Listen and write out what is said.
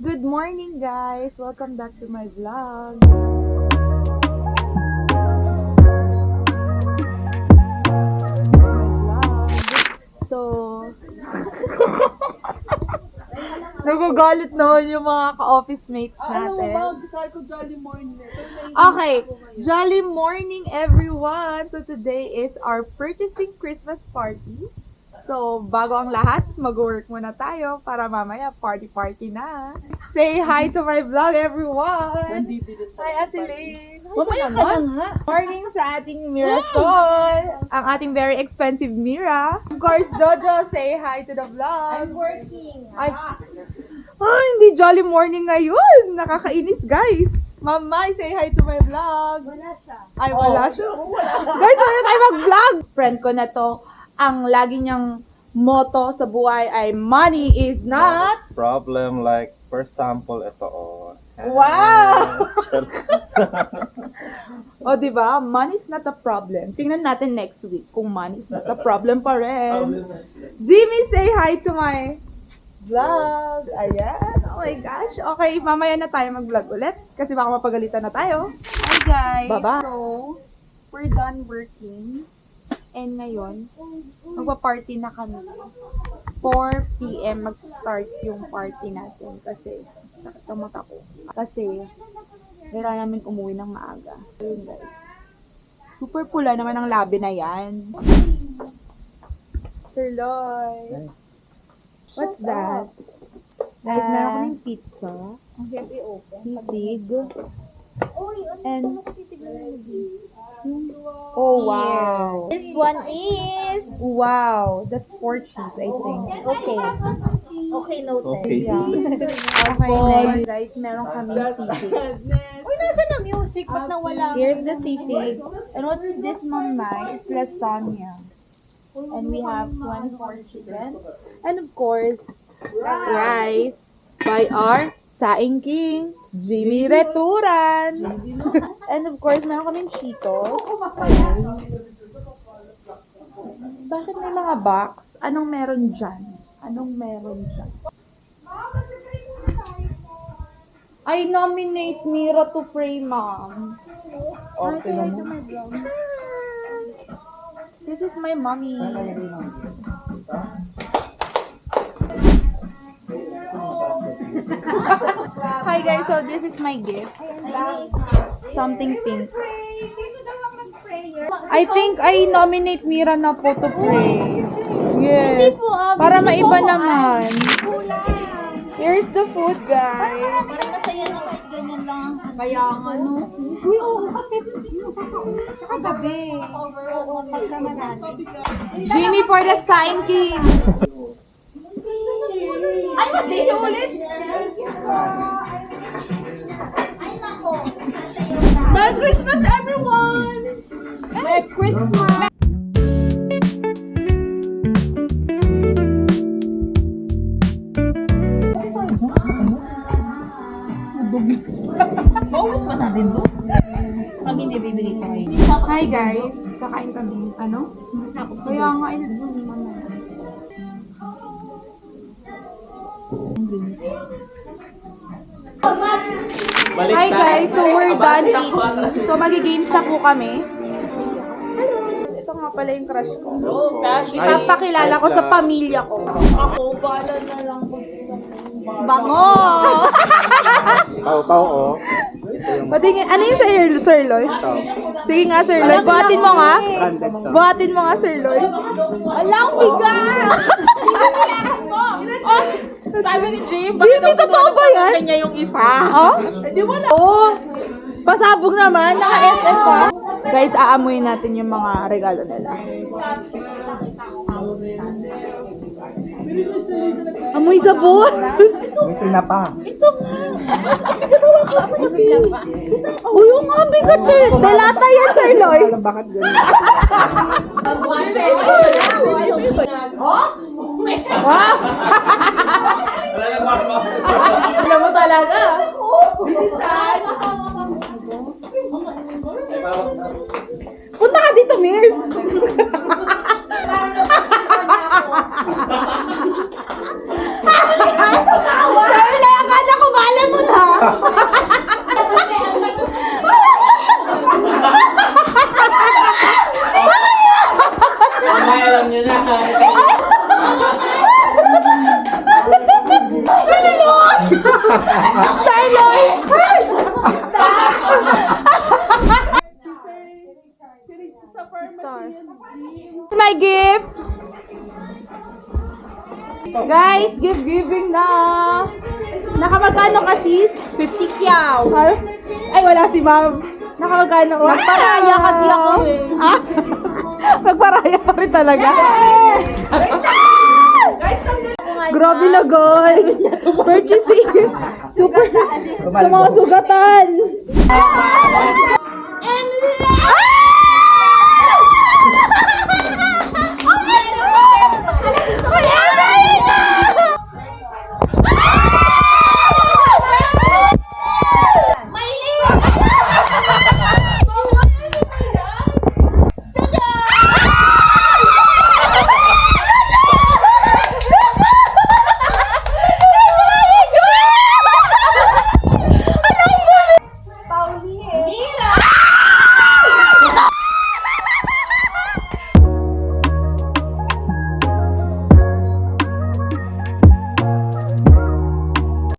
Good morning, guys! Welcome back to my vlog. So, nagagalit naman yung mga ka-office mates natin. Okay, jolly morning everyone! So today is our purchasing Christmas party. So, bago ang lahat, mag-work muna tayo para mamaya party-party na. Say hi to my vlog, everyone! Hi, Ate Lane! Mamaya ka na nga. Morning sa ating Mirasol! Ang ating very expensive Mira. Of course, Jojo, say hi to the vlog. I'm working. Ay, hindi jolly morning ngayon. Nakakainis, guys. Mama, say hi to my vlog. Wala siya. Ay, wala siya. Guys, wala tayo mag-vlog. Friend ko na to, ang lagi niyang motto sa buhay ay money is not... problem, like for example ito oh. Wow! O, diba? Money is not a problem. Tingnan natin next week kung money is not a problem pa rin. Jimmy, say hi to my vlog. Ayan. Oh my gosh. Okay, mamaya na tayo mag-vlog ulit kasi baka mapagalitan na tayo. Hi guys. Bye-bye. So, we're done working. And ngayon, magpa-party na kami. 4 p.m. mag-start yung party natin kasi sakit ang mata ko. Kasi, kailangan namin umuwi ng maaga. Ayun guys. Super pula naman ang labi na yan. Sir Lloyd. What's that? Guys, meron kaming pizza. Sisig. And, oh wow. This one is... Wow, that's 4 cheese, I think. Okay. Okay, noted. Okay. Yeah. Okay, next guys, meron kaming sisig. Uy, nasa na music? Ba't nawala? Here's the sisig. And what is this, Mama? It's lasagna. And we have 1 chicken. And of course, rice by our Saing King, Jimmy Returan. And of course, meron kaming Cheetos. Bakit may mga box? Anong meron dyan? Anong meron dyan? I nominate Mira to pray, Mom. Okay naman. This is my mommy. Hi guys, so this is my gift. Something pink. I think I nominate Mira na po to pray. Yes. Para maiba naman. Here's the food, guys. Parang masaya na kahit ganyan lang. Kaya nga, no? Uy, oo, kasi tsaka gabi. Oo, pag naman natin. Jimmy for the Sign King. Ay, hindi ulit. Ay, nako. Merry Christmas, everyone! Merry Christmas! Pag hindi bibigay ko kayo. Hi guys, kakain kami. Ano? Kaya nga, inadun naman na. Hi guys, so we're done eating. So magi-games na po kami. Ito nga pala yung crush ko. Ipapakilala ko sa pamilya ko. Ako, bala na lang ko. Bango! Pau oh. Patingin, ano yung Sir Lloyd? Sige nga, Sir Lloyd. Buhatin mo nga. Buhatin mo nga, Sir Lloyd. Alang bigat! Sabi ni Jim, Jimmy, totoo ba yan? kanya yung isa. Oh? Hindi mo na. Oh, pasabog naman. Naka-SF pa. Guys, aamuyin natin yung mga regalo nila. Amoy sabon. May tinapa. Oh, yung nga bigat, Sir. Delata yan, Sir Lloyd. Bakit ganun? Wow! Alam mo talaga. Punta ka dito, Mirs. Sabi na, akala ko Sarloy! My gift! Guys, gift giving na! Nakamagkano ka sis? 50 kyaw. Ay, wala si ma'am. Nakamagkano? Nagparaya kasi ako eh. Ah? Nagparaya pa rin talaga. Grabe na guys. Purchasing. Super. Sa mga sugatan. And